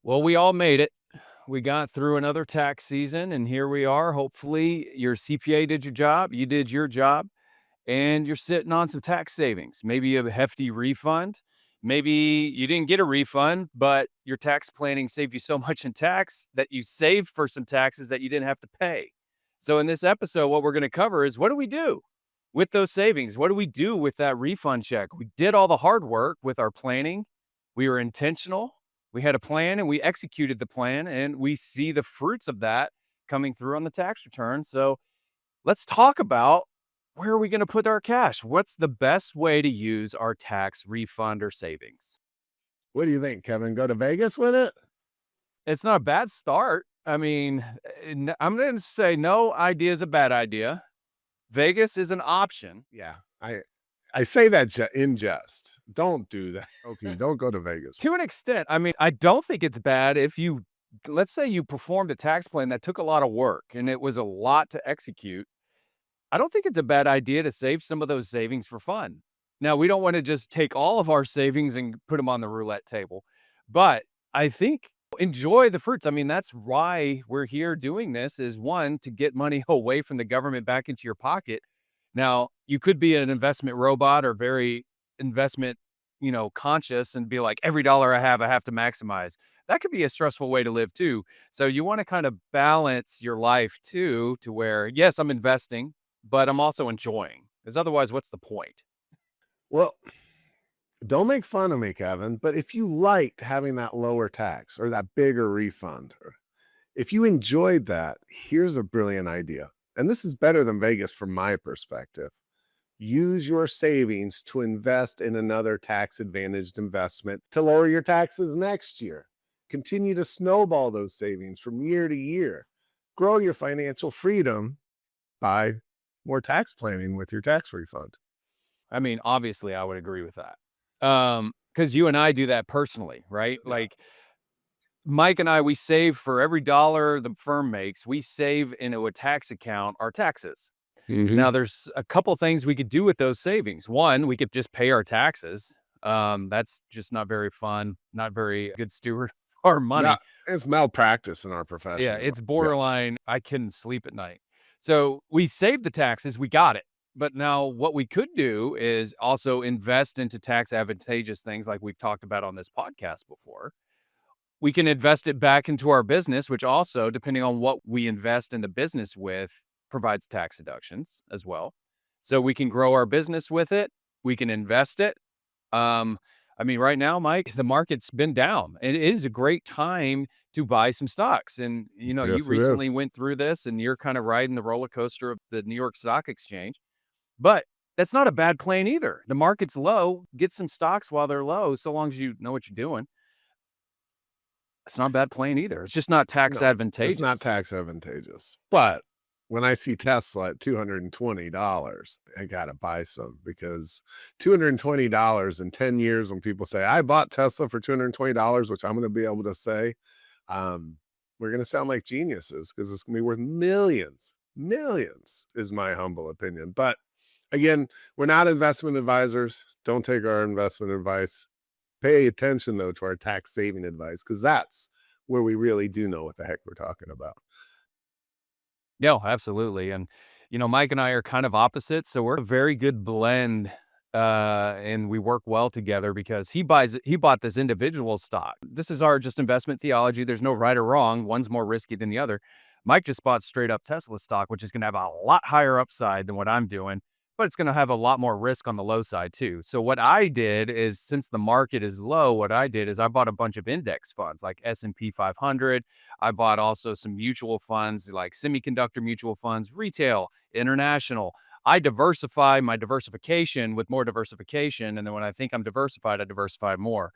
Well, we all made it. We got through another tax season, and here we are. Hopefully, your CPA did your job, you did your job, and you're sitting on some tax savings. Maybe a hefty refund. Maybe you didn't get a refund, but your tax planning saved you so much in tax that you saved for some taxes that you didn't have to pay. So, in this episode, what we're going to cover is what do we do with those savings? What do we do with that refund check? We did all the hard work with our planning. We were intentional. We had a plan and we executed the plan, and we see the fruits of that coming through on the tax return. So, let's talk about where are we going to put our cash? What's the best way to use our tax refund or savings? What do you think, Kevin? Go to Vegas with it? It's not a bad start. I mean, I'm going to say no idea is a bad idea. Vegas is an option. Yeah, I say that in jest. Don't do that. Okay, don't go to Vegas. To an extent, I mean, I don't think it's bad if you, let's say you performed a tax plan that took a lot of work and it was a lot to execute. I don't think it's a bad idea to save some of those savings for fun. Now, we don't want to just take all of our savings and put them on the roulette table, but I think enjoy the fruits. I mean, that's why we're here doing this is one, to get money away from the government back into your pocket. Now, you could be an investment robot or very investment, conscious and be like, every dollar I have to maximize. That could be a stressful way to live too. So you want to kind of balance your life too, to where, yes, I'm investing, but I'm also enjoying. Because otherwise, what's the point? Well, don't make fun of me, Kevin, but if you liked having that lower tax or that bigger refund, or if you enjoyed that, here's a brilliant idea. And this is better than Vegas from my perspective. Use your savings to invest in another tax advantaged investment to lower your taxes next year. Continue to snowball those savings from year to year. Grow your financial freedom by more tax planning with your tax refund. I mean, obviously, I would agree with that. Because you and I do that personally, right? Yeah. Like Mike and I, we save for every dollar the firm makes, we save into a tax account our taxes. Hmm. Now, there's a couple things we could do with those savings. One, we could just pay our taxes. That's just not very fun, not very good steward of our No, money. it's malpractice in our Yeah, profession. it's Yeah. borderline, I couldn't sleep at night. So we saved the taxes, we got it. But now what we could do is also invest into tax advantageous things like we've talked about on this podcast before. We can invest it back into our business, which also, depending on what we invest in the business with, provides tax deductions as well. So we can grow our business with it. We can invest it. Um, I mean, right now, Mike, the market's been down. It is a great time to buy some stocks. And, you Yes, it recently is. went through this and you're kind of riding the roller coaster of the New York Stock Exchange. But that's not a bad plan either. The market's low. Get some stocks while they're low, so long as you know what you're doing. It's not a bad plan either. It's just not tax No, it's not advantageous. tax advantageous. But when I see Tesla at $220, I gotta buy some because $220 in 10 years, when people say, I bought Tesla for $220, which I'm gonna be able to say, um, we're gonna sound like geniuses because it's gonna be worth millions. Millions is my humble opinion. But again, we're not investment advisors. Don't take our investment advice. Pay attention though to our tax saving advice because that's where we really do know what the heck we're talking about. No, absolutely. And, Mike and I are kind of opposites. So we're a very good blend. And we work well together because he bought this individual stock. This is our just investment theology. There's no right or wrong. One's more risky than the other. Mike just bought straight up Tesla stock, which is going to have a lot higher upside than what I'm doing, but it's going to have a lot more risk on the low side too. So what I did is, since the market is low, what I did is I bought a bunch of index funds like S&P 500. I bought also some mutual funds like semiconductor mutual funds, retail, international. I diversify my diversification with more diversification. And then when I think I'm diversified, I diversify more.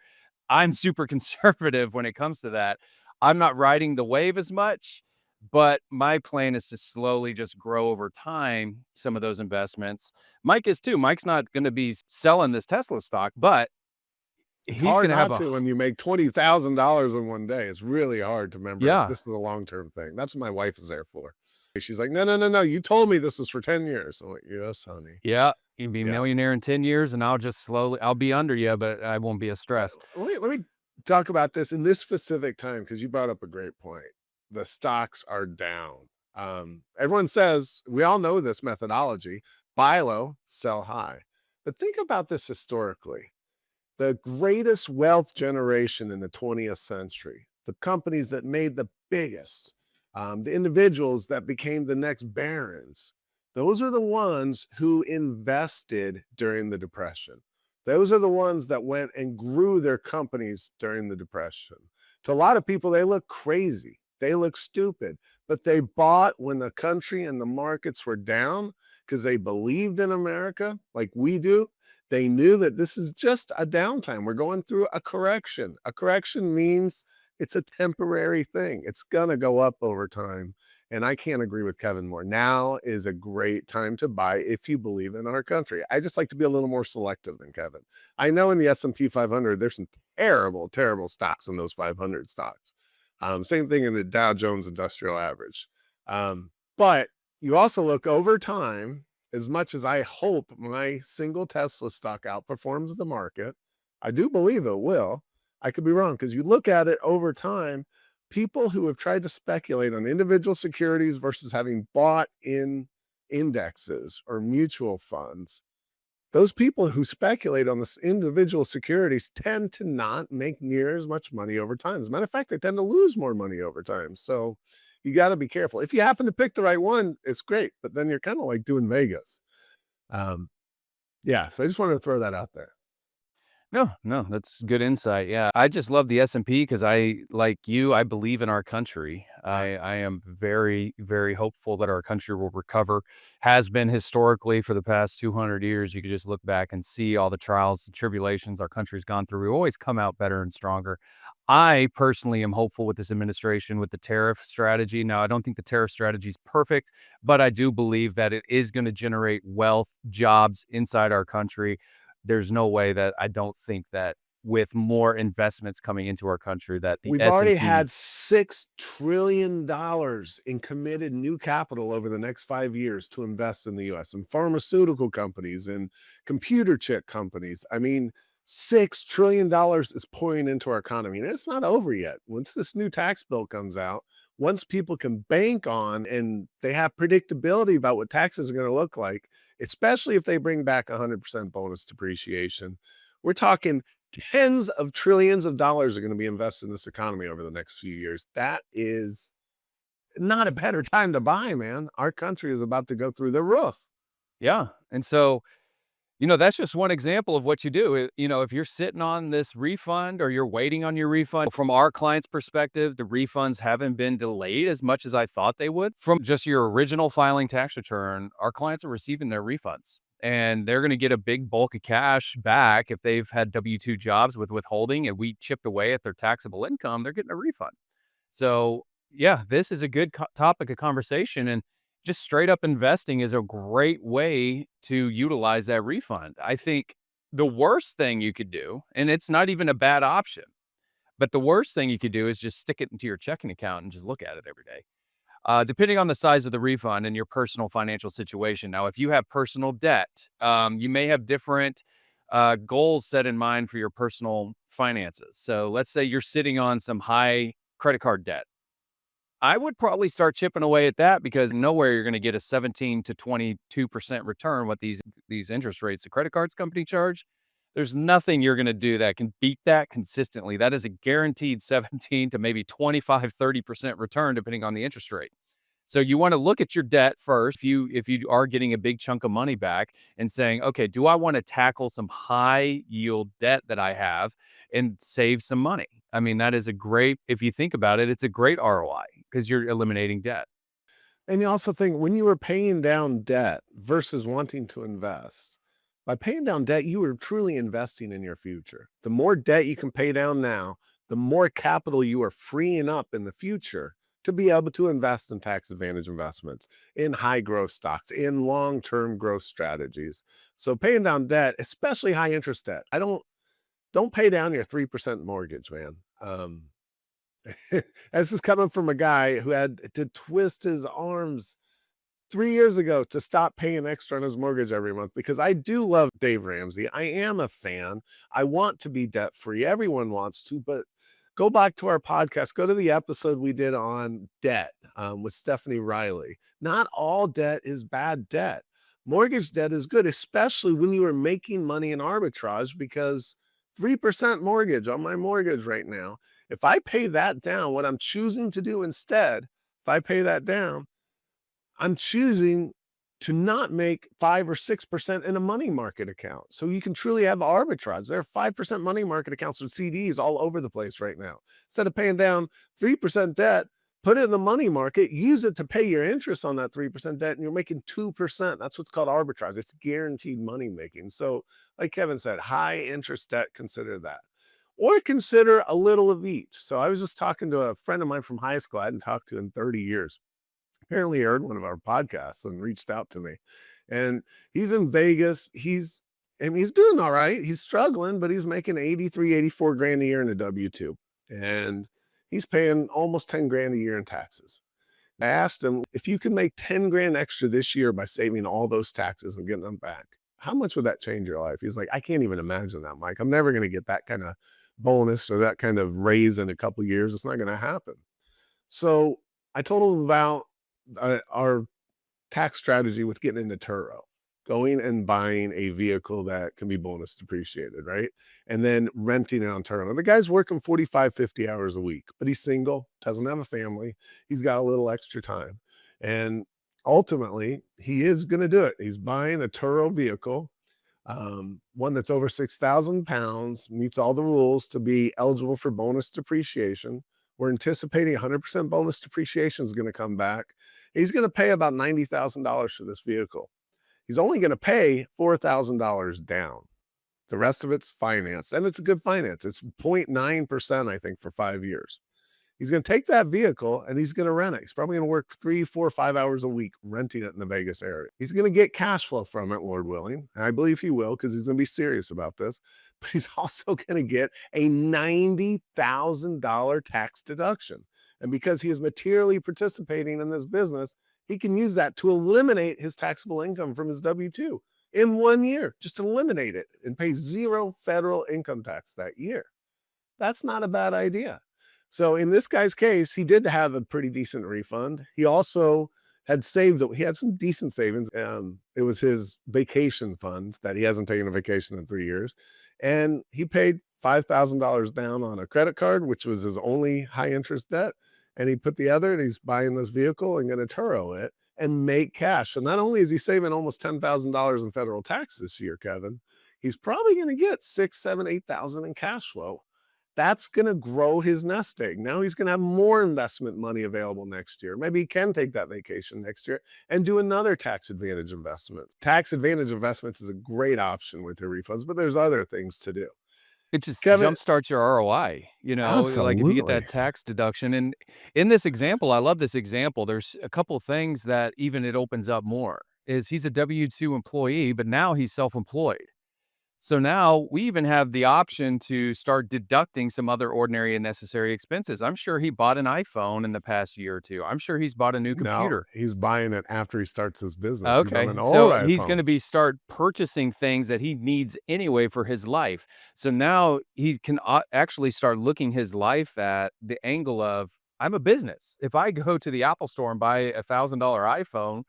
I'm super conservative when it comes to that. I'm not riding the wave as much, but my plan is to slowly just grow over time some of those investments. Mike is too. Mike's not going to be selling this Tesla stock, but It's he's hard going to have not a, to when you make $20,000 in one day. It's really hard to remember yeah, this is a long-term thing. That's what my wife is there for. She's like, no, no, no, no. You told me this was for 10 years. I'm like, yes, honey. yeah, you'd be a Yeah. millionaire in 10 years and I'll be under you, but I won't be as Let stressed. let me talk about this in this specific time because you brought up a great point. The stocks are down. Everyone says we all know this methodology: buy low, sell high. But think about this historically. The greatest wealth generation in the 20th century, the companies that made the biggest, the individuals that became the next barons, those are the ones who invested during the Depression. Those are the ones that went and grew their companies during the Depression. To a lot of people, they look crazy. They look stupid, but they bought when the country and the markets were down because they believed in America like we do. They knew that this is just a downtime. We're going through a correction. A correction means it's a temporary thing. It's going to go up over time. And I can't agree with Kevin more. Now is a great time to buy if you believe in our country. I just like to be a little more selective than Kevin. I know in the S&P 500, there's some terrible, terrible stocks in those 500 stocks. Same thing in the Dow Jones Industrial Average. But you also look over time, as much as I hope my single Tesla stock outperforms the market, I do believe it will. I could be wrong because you look at it over time, people who have tried to speculate on individual securities versus having bought in indexes or mutual funds, those people who speculate on this individual securities tend to not make near as much money over time. As a matter of fact, they tend to lose more money over time. So you got to be careful. If you happen to pick the right one, it's great, but then you're kind of like doing Vegas. Um, yeah, so I just wanted to throw that out there. No, no, that's good insight. Yeah. I just love the S&P because like you, I believe in our country. I am very, very hopeful that our country will recover. Has been historically for the past 200 years. You could just look back and see all the trials and tribulations our country's gone through. We always come out better and stronger. I personally am hopeful with this administration with the tariff strategy. Now, I don't think the tariff strategy is perfect, but I do believe that it is going to generate wealth, jobs inside our country. There's no way that I don't think that with more investments coming into our country that the We've already S&P. had $6 trillion in committed new capital over the next 5 years to invest in the US and pharmaceutical companies and computer chip companies. I mean, $6 trillion is pouring into our economy, and it's not over yet. Once this new tax bill comes out, once people can bank on and they have predictability about what taxes are going to look like, especially if they bring back 100% bonus depreciation, we're talking tens of trillions of dollars are going to be invested in this economy over the next few years. That is not a better time to buy, man. Our country is about to go through the roof. Yeah, and so, that's just one example of what you do. If you're sitting on this refund or you're waiting on your refund, from our client's perspective, the refunds haven't been delayed as much as I thought they would. From just your original filing tax return, our clients are receiving their refunds. And they're going to get a big bulk of cash back if they've had W-2 jobs with withholding and we chipped away at their taxable income, they're getting a refund. So, yeah, this is a good topic of conversation. And just straight up investing is a great way to utilize that refund. I think the worst thing you could do, and it's not even a bad option, but the worst thing you could do is just stick it into your checking account and just look at it every day. Depending on the size of the refund and your personal financial situation. Now, if you have personal debt, you may have different goals set in mind for your personal finances. So let's say you're sitting on some high credit card debt. I would probably start chipping away at that because nowhere you're going to get a 17 to 22% return what these interest rates the credit cards company charge. There's nothing you're going to do that can beat that consistently. That is a guaranteed 17 to maybe 25, 30% return depending on the interest rate. So you want to look at your debt first. If you are getting a big chunk of money back and saying, okay, do I want to tackle some high yield debt that I have and save some money? I mean, that is a great, if you think about it, it's a great ROI because you're eliminating debt. And you also think when you were paying down debt versus wanting to invest, by paying down debt, you are truly investing in your future. The more debt you can pay down now, the more capital you are freeing up in the future to be able to invest in tax advantage investments, in high growth stocks, in long term growth strategies. So paying down debt, especially high interest debt, don't pay down your 3% mortgage, man. This is coming from a guy who had to twist his arms 3 years ago to stop paying extra on his mortgage every month because I do love Dave Ramsey. I am a fan. I want to be debt free. Everyone wants to, but Go back to our podcast. Go to the episode we did on debt with Stephanie Riley. Not all debt is bad debt. Mortgage debt is good, especially when you are making money in arbitrage, because 3% mortgage on my mortgage right now. If I pay that down, what I'm choosing to do instead, if I pay that down, I'm choosing to not make 5 or 6% in a money market account. So you can truly have arbitrage. There are 5% money market accounts with CDs all over the place right now. Instead of paying down 3% debt, put it in the money market, use it to pay your interest on that 3% debt, and you're making 2%. That's what's called arbitrage. It's guaranteed money making. So, like Kevin said, high interest debt, consider that. Or consider a little of each. So I was just talking to a friend of mine from high school I hadn't talked to in 30 years. Apparently he heard one of our podcasts and reached out to me. And he's in Vegas. He's doing all right. He's struggling, but he's making 83, 84 grand a year in a W-2. And he's paying almost 10 grand a year in taxes. I asked him, if you could make 10 grand extra this year by saving all those taxes and getting them back, how much would that change your life? He's like, I can't even imagine that, Mike. I'm never going to get that kind of bonus or that kind of raise in a couple of years. It's not going to happen. So I told him about our tax strategy with getting into Turo, going and buying a vehicle that can be bonus depreciated, right? And then renting it on Turo. The guy's working 45, 50 hours a week, but he's single, doesn't have a family. He's got a little extra time. And ultimately, he is going to do it. He's buying a Turo vehicle, one that's over 6,000 pounds, meets all the rules to be eligible for bonus depreciation. We're anticipating 100% bonus depreciation is going to come back. He's going to pay about $90,000 for this vehicle. He's only going to pay $4,000 down. The rest of it's finance, and it's a good finance. It's 0.9%, I think, for 5 years. He's going to take that vehicle and he's going to rent it. He's probably going to work 3, 4, 5 hours a week renting it in the Vegas area. He's going to get cash flow from it, Lord willing. And I believe he will, because he's going to be serious about this. But he's also going to get a $90,000 tax deduction. And because he is materially participating in this business, he can use that to eliminate his taxable income from his W-2 in 1 year. Just eliminate it and pay zero federal income tax that year. That's not a bad idea. So in this guy's case, he did have a pretty decent refund. He also had saved, he had some decent savings. It was his vacation fund that he hasn't taken a vacation in 3 years. And he paid $5,000 down on a credit card, which was his only high interest debt. And he put the other, and he's buying this vehicle and going to Turo it and make cash. So not only is he saving almost $10,000 in federal tax this year, Kevin, he's probably going to get 6, 7, 8,000 in cash flow. That's going to grow his nest egg. Now he's going to have more investment money available next year. Maybe he can take that vacation next year and do another tax advantage investment. Tax advantage investments is a great option with your refunds, but there's other things to do. It just Kevin, jumpstarts your ROI, like if you get absolutely. that tax deduction. And in this example, I love this example. There's a couple of things that even it opens up more. Is he's a W-2 employee, but now he's self-employed. So now we even have the option to start deducting some other ordinary and necessary expenses. I'm sure he bought an iPhone in the past year or two. I'm sure he's bought a new No, computer. he's buying it after he starts his business. He's on Okay, an old so he's iPhone. gonna be start purchasing things that he needs anyway for his life. So now he can actually start looking his life at the angle of, I'm a business. If I go to the Apple store and buy a $1,000 iPhone,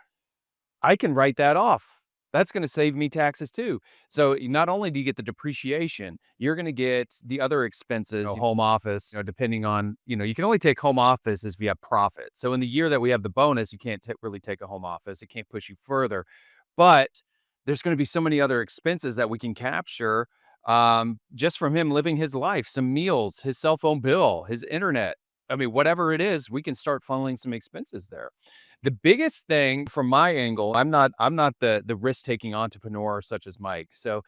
I can write that off. That's gonna save me taxes too. So not only do you get the depreciation, you're gonna get the other expenses, home office, depending on, you can only take home office if you have profit. So in the year that we have the bonus, you can't really take a home office. It can't push you further. But there's gonna be so many other expenses that we can capture, just from him living his life, some meals, his cell phone bill, his internet. I mean, whatever it is, we can start funneling some expenses there. The biggest thing from my angle, I'm not the risk-taking entrepreneur such as Mike. So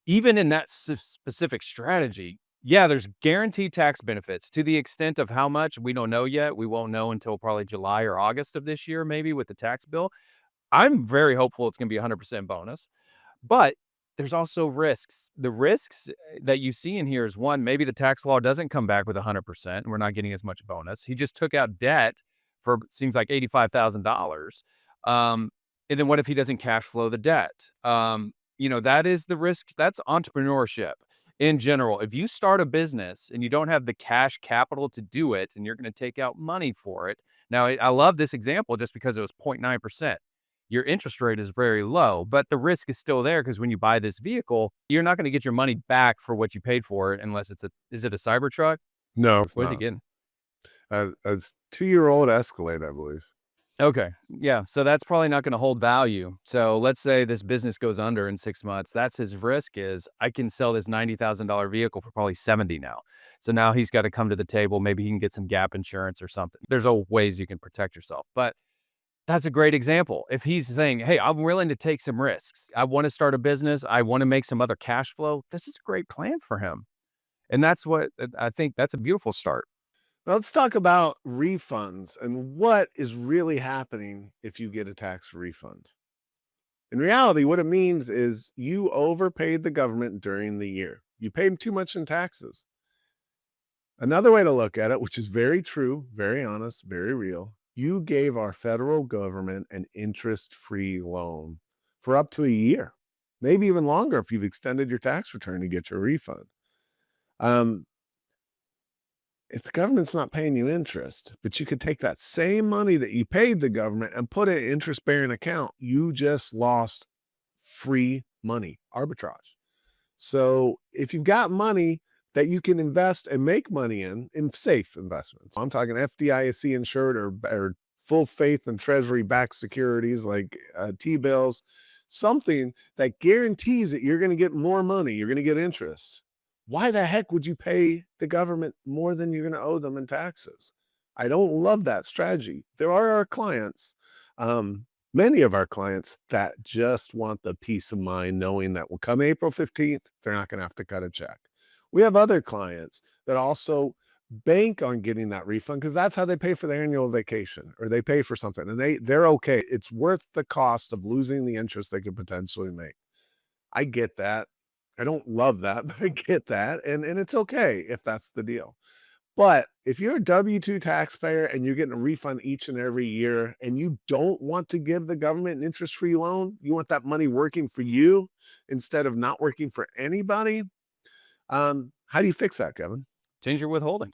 even in that specific strategy, yeah, there's guaranteed tax benefits to the extent of how much we don't know yet. We won't know until probably July or August of this year, maybe with the tax bill. I'm very hopeful it's gonna be 100% bonus. But there's also risks. The risks that you see in here is, one, maybe the tax law doesn't come back with 100%, and we're not getting as much bonus. He just took out debt for seems like $85,000. And then what if he doesn't cash flow the debt? That is the risk. That's entrepreneurship. in general, if you start a business and you don't have the cash capital to do it and you're going to take out money for it. Now, I love this example just because it was 0.9%. Your interest rate is very low, but the risk is still there because when you buy this vehicle, you're not going to get your money back for what you paid for it unless is it a Cybertruck? No, it's What is he not. getting? A 2-year-old Escalade, I believe. Okay. Yeah. So that's probably not going to hold value. So let's say this business goes under in 6 months. That's his risk is I can sell this $90,000 vehicle for probably 70 now. So now he's got to come to the table. Maybe he can get some gap insurance or something. There's all ways you can protect yourself. But that's a great example. If he's saying, hey, I'm willing to take some risks. I want to start a business. I want to make some other cash flow. This is a great plan for him. And that's what I think that's a beautiful start. Now let's talk about refunds and what is really happening if you get a tax refund. In reality, what it means is you overpaid the government during the year. You paid too much in taxes. Another way to look at it, which is very true, very honest, very real, you gave our federal government an interest-free loan for up to a year, maybe even longer if you've extended your tax return to get your refund. Um, if the government's not paying you interest, but you could take that same money that you paid the government and put it in interest-bearing account, you just lost free money, arbitrage. So if you've got money that you can invest and make money in safe investments, I'm talking FDIC insured or full faith and treasury backed securities like T-bills, something that guarantees that you're going to get more money, you're going to get interest. Why the heck would you pay the government more than you're going to owe them in taxes? I don't love that strategy. There are our clients, many of our clients that just want the peace of mind knowing that will come April 15th, they're not going to have to cut a check. We have other clients that also bank on getting that refund because that's how they pay for their annual vacation or they pay for something and they're okay. It's worth the cost of losing the interest they could potentially make. I get that. I don't love that, but I get that. And it's okay if that's the deal. But if you're a W-2 taxpayer and you're getting a refund each and every year and you don't want to give the government an interest-free loan, you want that money working for you instead of not working for anybody, how do you fix that, Kevin? Change your withholding.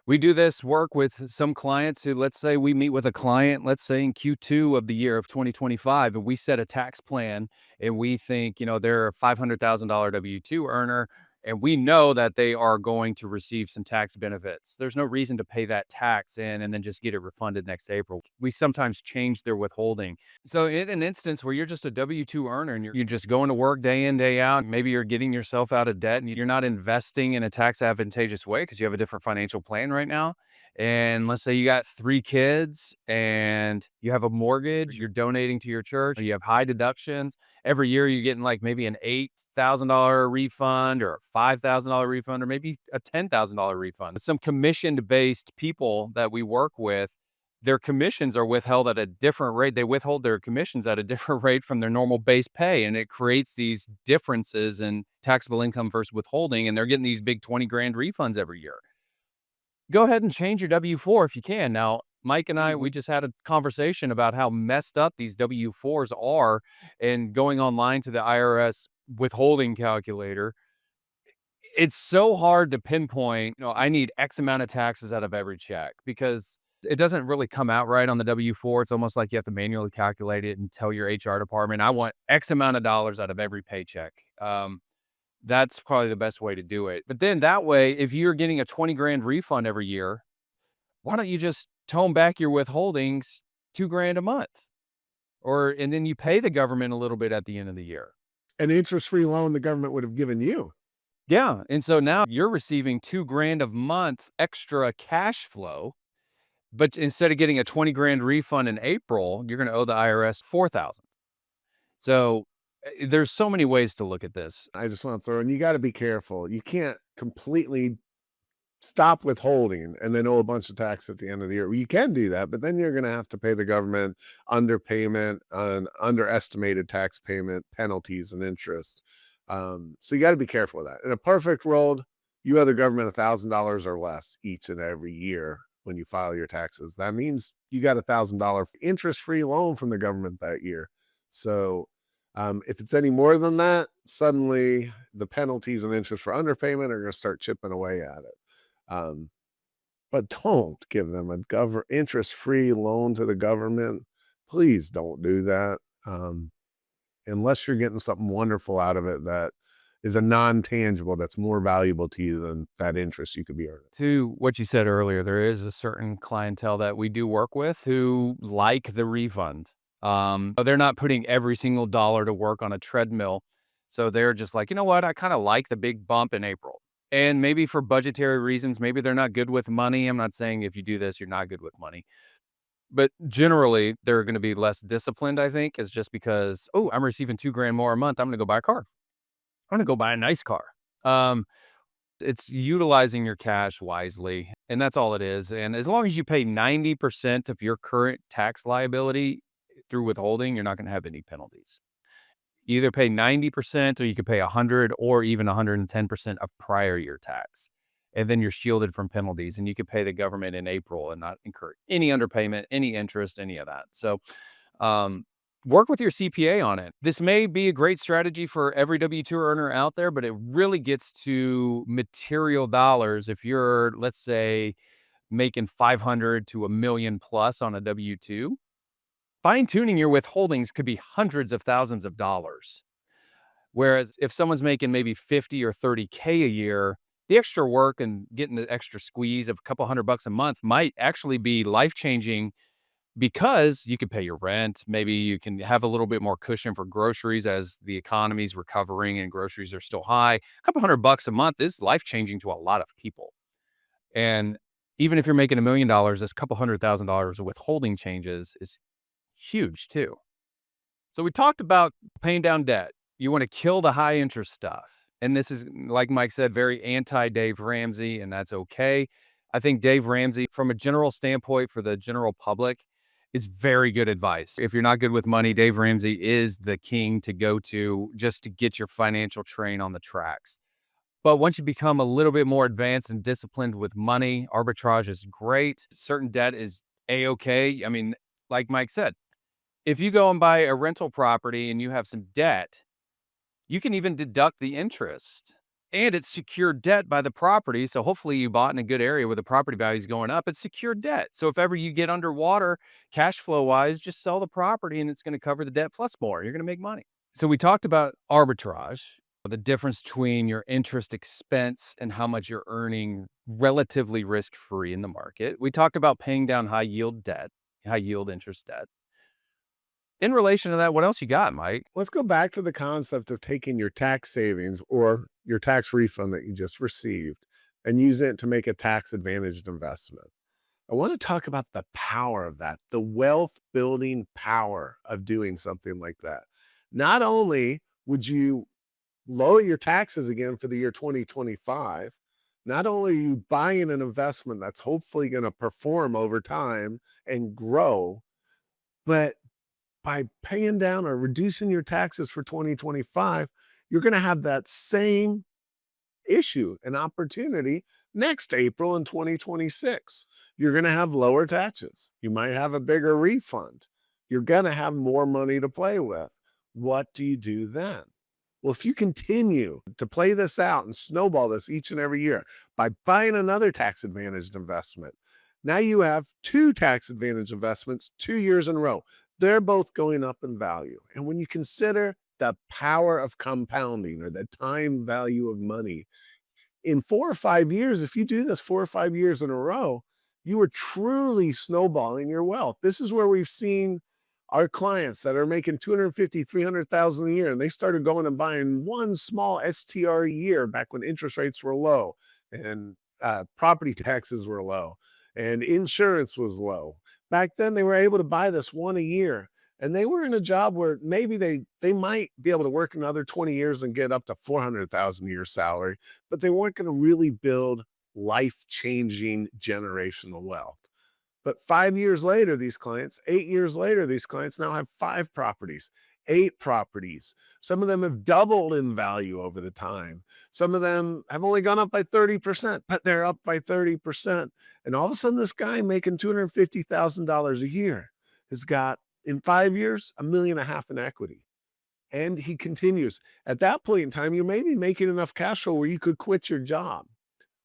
We do this work with some clients who, let's say we meet with a client, let's say in Q2 of the year of 2025, and we set a tax plan and we think, they're a $500,000 W-2 earner and we know that they are going to receive some tax benefits. There's no reason to pay that tax in and then just get it refunded next April. We sometimes change their withholding. So in an instance where you're just a W-2 earner and you're just going to work day in, day out, maybe you're getting yourself out of debt and you're not investing in a tax advantageous way because you have a different financial plan right now. And let's say you got 3 kids and you have a mortgage, you're donating to your church, you have high deductions. Every year you're getting like maybe an $8,000 refund or a $5,000 refund or maybe a $10,000 refund. Some commissioned based people that we work with, their commissions are withheld at a different rate. They withhold their commissions at a different rate from their normal base pay. And it creates these differences in taxable income versus withholding. And they're getting these big 20 grand refunds every year. Go ahead and change your W-4 if you can. Now, Mike and I, we just had a conversation about how messed up these W-4s are and going online to the IRS withholding calculator. It's so hard to pinpoint, I need X amount of taxes out of every check because it doesn't really come out right on the W-4. It's almost like you have to manually calculate it and tell your HR department, I want X amount of dollars out of every paycheck. That's probably the best way to do it. But then that way, if you're getting a 20 grand refund every year, why don't you just tone back your withholdings 2 grand a month? And then you pay the government a little bit at the end of the year. An interest-free loan the government would have given you. Yeah. And so now you're receiving 2 grand a month extra cash flow. But instead of getting a 20 grand refund in April, you're going to owe the IRS 4,000. So there's so many ways to look at this. I just want to throw in, you got to be careful. You can't completely stop withholding and then owe a bunch of tax at the end of the year. You can do that, but then you're going to have to pay the government underpayment and underestimated tax payment penalties and interest. So you got to be careful with that. In a perfect world, you owe the government $1,000 or less each and every year when you file your taxes. That means you got $1,000 interest-free loan from the government that year. So If it's any more than that, suddenly the penalties and interest for underpayment are going to start chipping away at it. Um, but don't give them a interest-free loan to the government. Please don't do that. Unless you're getting something wonderful out of it that is a non-tangible that's more valuable to you than that interest you could be earning. To what you said earlier, there is a certain clientele that we do work with who like the refund. They're not putting every single dollar to work on a treadmill. So they're just like, you know what? I kind of like the big bump in April. And maybe for budgetary reasons, maybe they're not good with money. I'm not saying if you do this, you're not good with money. But generally, they're going to be less disciplined, I think, is just because, oh, I'm receiving 2 grand more a month. I'm going to go buy a car. I'm going to go buy a nice car. Um, it's utilizing your cash wisely, and that's all it is, and as long as you pay 90% of your current tax liability through withholding, you're not gonna have any penalties. Either pay 90% or you could pay 100 or even 110% of prior year tax, and then you're shielded from penalties, and you could pay the government in April and not incur any underpayment, any interest, any of that. So, um, work with your CPA on it. This may be a great strategy for every W-2 earner out there, but it really gets to material dollars if you're, let's say, making 500 to a million plus on a W-2. Fine-tuning your withholdings could be hundreds of thousands of dollars. Whereas if someone's making maybe 50 or 30K a year, the extra work and getting the extra squeeze of a couple $100 a month might actually be life-changing because you could pay your rent. Maybe you can have a little bit more cushion for groceries as the economy's recovering and groceries are still high. A couple $100 a month is life-changing to a lot of people. And even if you're making $1 million, this couple $100,000 of withholding changes is huge too. So we talked about paying down debt. You want to kill the high interest stuff. And this is, like Mike said, very anti Dave Ramsey, and that's okay. I think Dave Ramsey, from a general standpoint for the general public, is very good advice. If you're not good with money, Dave Ramsey is the king to go to just to get your financial train on the tracks. But once you become a little bit more advanced and disciplined with money, arbitrage is great. Certain debt is a-okay. I mean, like Mike said, if you go and buy a rental property and you have some debt, you can even deduct the interest. And it's secured debt by the property. So hopefully you bought in a good area where the property value is going up. It's secured debt. So if ever you get underwater, cash flow wise, just sell the property and it's going to cover the debt plus more. You're going to make money. So we talked about arbitrage, the difference between your interest expense and how much you're earning relatively risk free in the market. We talked about paying down high yield debt, high yield interest debt. In relation to that, what else you got, Mike? Let's go back to the concept of taking your tax savings or your tax refund that you just received and use it to make a tax advantaged investment. I want to talk about the power of that, the wealth building power of doing something like that. Not only would you lower your taxes again for the year 2025, not only are you buying an investment that's hopefully going to perform over time and grow, but by paying down or reducing your taxes for 2025, you're going to have that same issue and opportunity next April in 2026. You're going to have lower taxes. You might have a bigger refund. You're going to have more money to play with. What do you do then? Well, if you continue to play this out and snowball this each and every year by buying another tax advantaged investment, now you have two tax advantage investments 2 years in a row. They're both going up in value. And when you consider the power of compounding or the time value of money, in 4 or 5 years, if you do this 4 or 5 years in a row, you are truly snowballing your wealth. This is where we've seen our clients that are making 250, 300,000 a year, and they started going and buying one small STR a year back when interest rates were low and property taxes were low and insurance was low. Back then, they were able to buy this one a year. And they were in a job where maybe they might be able to work another 20 years and get up to 400,000 a year salary, but they weren't going to really build life-changing generational wealth. But 5 years later, 8 years later, these clients now have 5 properties, 8 properties. Some of them have doubled in value over the time. Some of them have only gone up by 30%, but they're up by 30%. And all of a sudden, this guy making $250,000 a year has got, in 5 years, $1.5 million in equity. And he continues, at that point in time, you may be making enough cash flow where you could quit your job.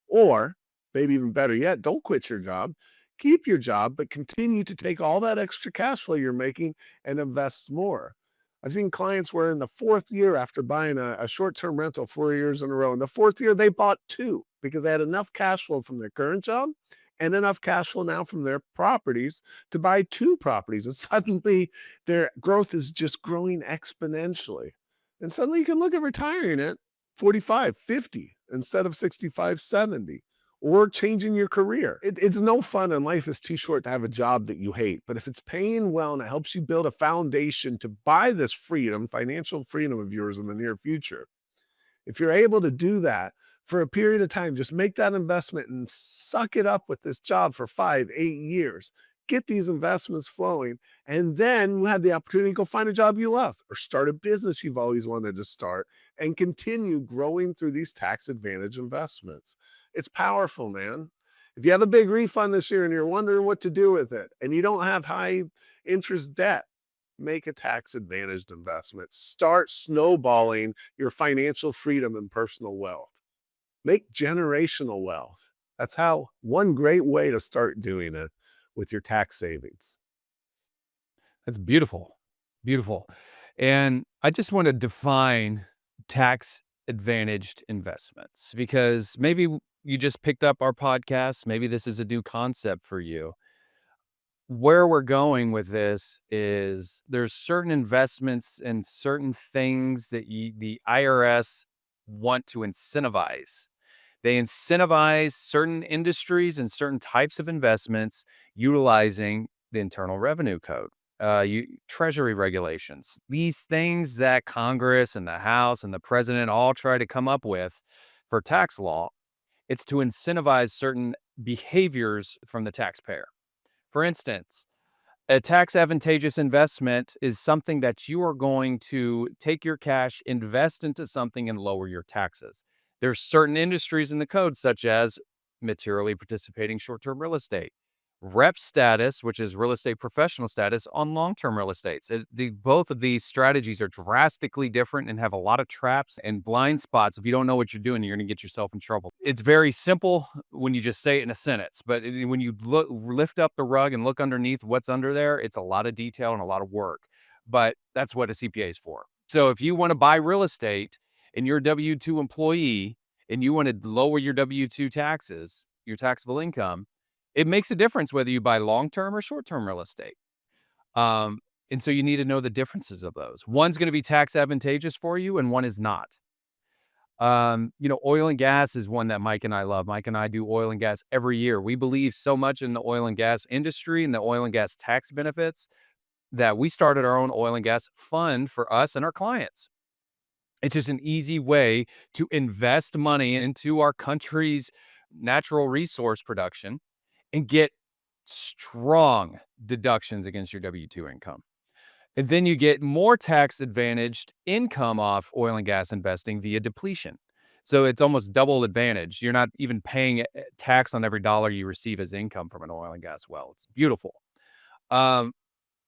Or maybe even better yet, don't quit your job. Keep your job, but continue to take all that extra cash flow you're making and invest more. I've seen clients where in the fourth year after buying a short term rental 4 years in a row, in the fourth year, they bought two because they had enough cash flow from their current job and enough cash flow now from their properties to buy two properties. And suddenly their growth is just growing exponentially. And suddenly you can look at retiring at 45, 50 instead of 65, 70, or changing your career. It's no fun, and life is too short to have a job that you hate. But if it's paying well and it helps you build a foundation to buy this freedom, financial freedom of yours in the near future, if you're able to do that for a period of time, just make that investment and suck it up with this job for 5, 8 years. Get these investments flowing, and then you have the opportunity to go find a job you love or start a business you've always wanted to start and continue growing through these tax advantage investments. It's powerful, man. If you have a big refund this year and you're wondering what to do with it and you don't have high interest debt, make a tax advantaged investment. Start snowballing your financial freedom and personal wealth. Make generational wealth. That's how one great way to start doing it with your tax savings. That's beautiful. Beautiful. And I just want to define tax advantaged investments because maybe you just picked up our podcast. Maybe this is a new concept for you. Where we're going with this is there's certain investments and certain things that the IRS want to incentivize. They incentivize certain industries and certain types of investments utilizing the Internal Revenue Code, Treasury regulations, these things that Congress and the House and the president all try to come up with for tax law. It's to incentivize certain behaviors from the taxpayer. For instance, a tax advantageous investment is something that you are going to take your cash, invest into something, and lower your taxes. There's certain industries in the code, such as materially participating short-term real estate, rep status, which is real estate professional status on long-term real estates. Both of these strategies are drastically different and have a lot of traps and blind spots. If you don't know what you're doing, you're going to get yourself in trouble. It's very simple when you just say it in a sentence, but when you lift up the rug and look underneath what's under there, it's a lot of detail and a lot of work. But that's what a CPA is for. So if you want to buy real estate and you're a W-2 employee and you want to lower your W-2 taxes, your taxable income, it makes a difference whether you buy long-term or short-term real estate. And so you need to know the differences of those. One's going to be tax advantageous for you and one is not. Oil and gas is one that Mike and I love. Mike and I do oil and gas every year. We believe so much in the oil and gas industry and the oil and gas tax benefits that we started our own oil and gas fund for us and our clients. It's just an easy way to invest money into our country's natural resource production and get strong deductions against your W-2 income. And then you get more tax advantaged income off oil and gas investing via depletion. So it's almost double advantage. You're not even paying tax on every dollar you receive as income from an oil and gas well. It's beautiful.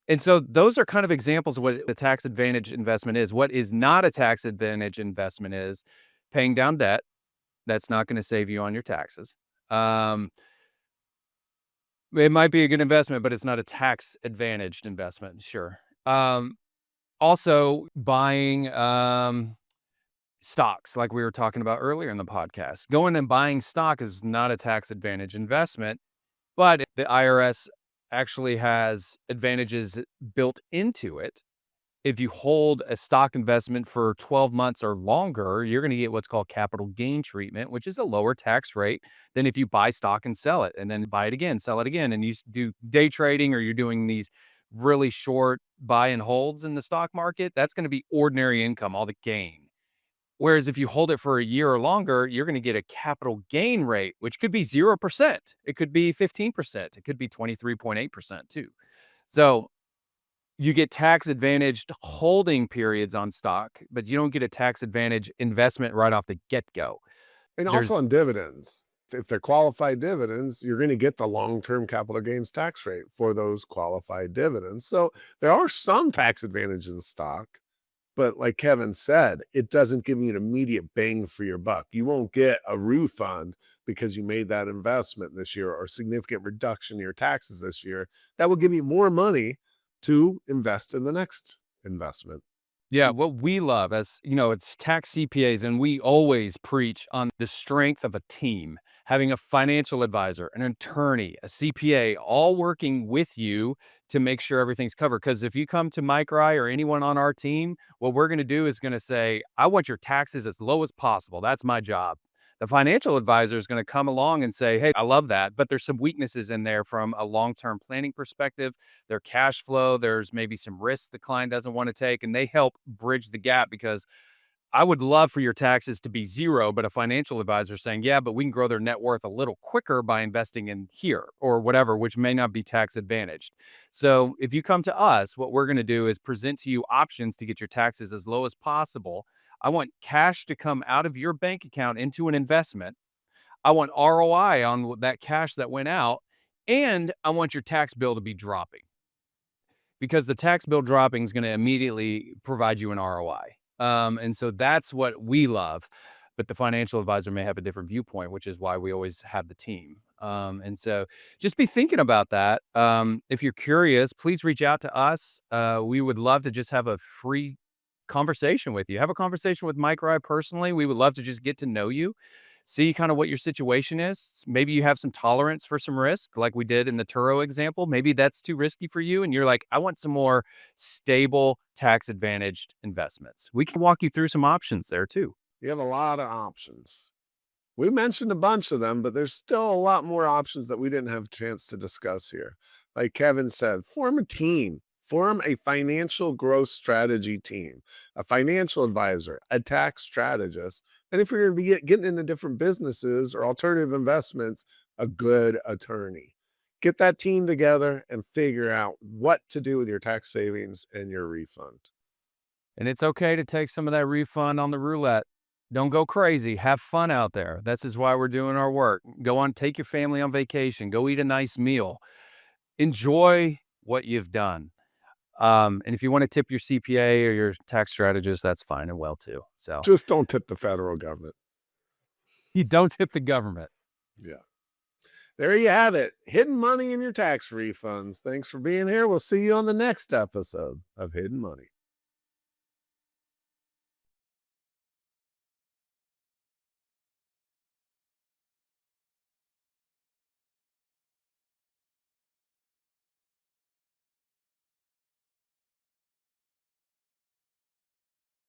And so those are kind of examples of what the tax advantage investment is. What is not a tax advantage investment is paying down debt. That's not going to save you on your taxes. It might be a good investment, but it's not a tax advantaged investment. Sure. Also buying stocks, like we were talking about earlier in the podcast. Going and buying stock is not a tax advantage investment, but the IRS actually has advantages built into it. If you hold a stock investment for 12 months or longer, you're going to get what's called capital gain treatment, which is a lower tax rate than if you buy stock and sell it and then buy it again, sell it again. And you do day trading or you're doing these really short buy and holds in the stock market. That's going to be ordinary income, all the gain. Whereas if you hold it for a year or longer, you're going to get a capital gain rate, which could be 0%. It could be 15%. It could be 23.8% too. So you get tax advantaged holding periods on stock, but you don't get a tax advantage investment right off the get-go. And There's also on dividends. If they're qualified dividends, you're going to get the long-term capital gains tax rate for those qualified dividends. So there are some tax advantages in stock, But like Kevin said, it doesn't give you an immediate bang for your buck. You won't get a refund because you made that investment this year or significant reduction in your taxes this year. That will give you more money to invest in the next investment. Yeah, what we love as it's tax CPAs, and we always preach on the strength of a team, having a financial advisor, an attorney, a CPA, all working with you to make sure everything's covered. Because if you come to Mike or I or anyone on our team, what we're going to do is going to say, I want your taxes as low as possible. That's my job. The financial advisor is going to come along and say, hey, I love that, but there's some weaknesses in there from a long term planning perspective, their cash flow. There's maybe some risks the client doesn't want to take, and they help bridge the gap because I would love for your taxes to be zero, but a financial advisor is saying, yeah, but we can grow their net worth a little quicker by investing in here or whatever, which may not be tax advantaged. So if you come to us, what we're going to do is present to you options to get your taxes as low as possible. I want cash to come out of your bank account into an investment. I want ROI on that cash that went out, and I want your tax bill to be dropping because the tax bill dropping is going to immediately provide you an ROI. And so that's what we love. But the financial advisor may have a different viewpoint, which is why we always have the team. And so just be thinking about that. If you're curious, please reach out to us. We would love to just have a free conversation with you. Have a conversation with Mike or I personally. We would love to just get to know you, see kind of what your situation is. Maybe you have some tolerance for some risk, like we did in the Turo example. Maybe that's too risky for you. And you're like, I want some more stable, tax advantaged investments. We can walk you through some options there too. You have a lot of options. We mentioned a bunch of them, but there's still a lot more options that we didn't have a chance to discuss here. Like Kevin said, form a team, form a financial growth strategy team, a financial advisor, a tax strategist. And if you're going to be getting into different businesses or alternative investments, a good attorney. Get that team together and figure out what to do with your tax savings and your refund. And it's okay to take some of that refund on the roulette. Don't go crazy. Have fun out there. This is why we're doing our work. Go on, take your family on vacation. Go eat a nice meal. Enjoy what you've done. And if you want to tip your CPA or your tax strategist, that's fine and well too. So Just don't tip the federal government. you don't tip the government. Yeah. There you have it. Hidden money in your tax refunds. Thanks for being here. We'll see you on the next episode of Hidden Money.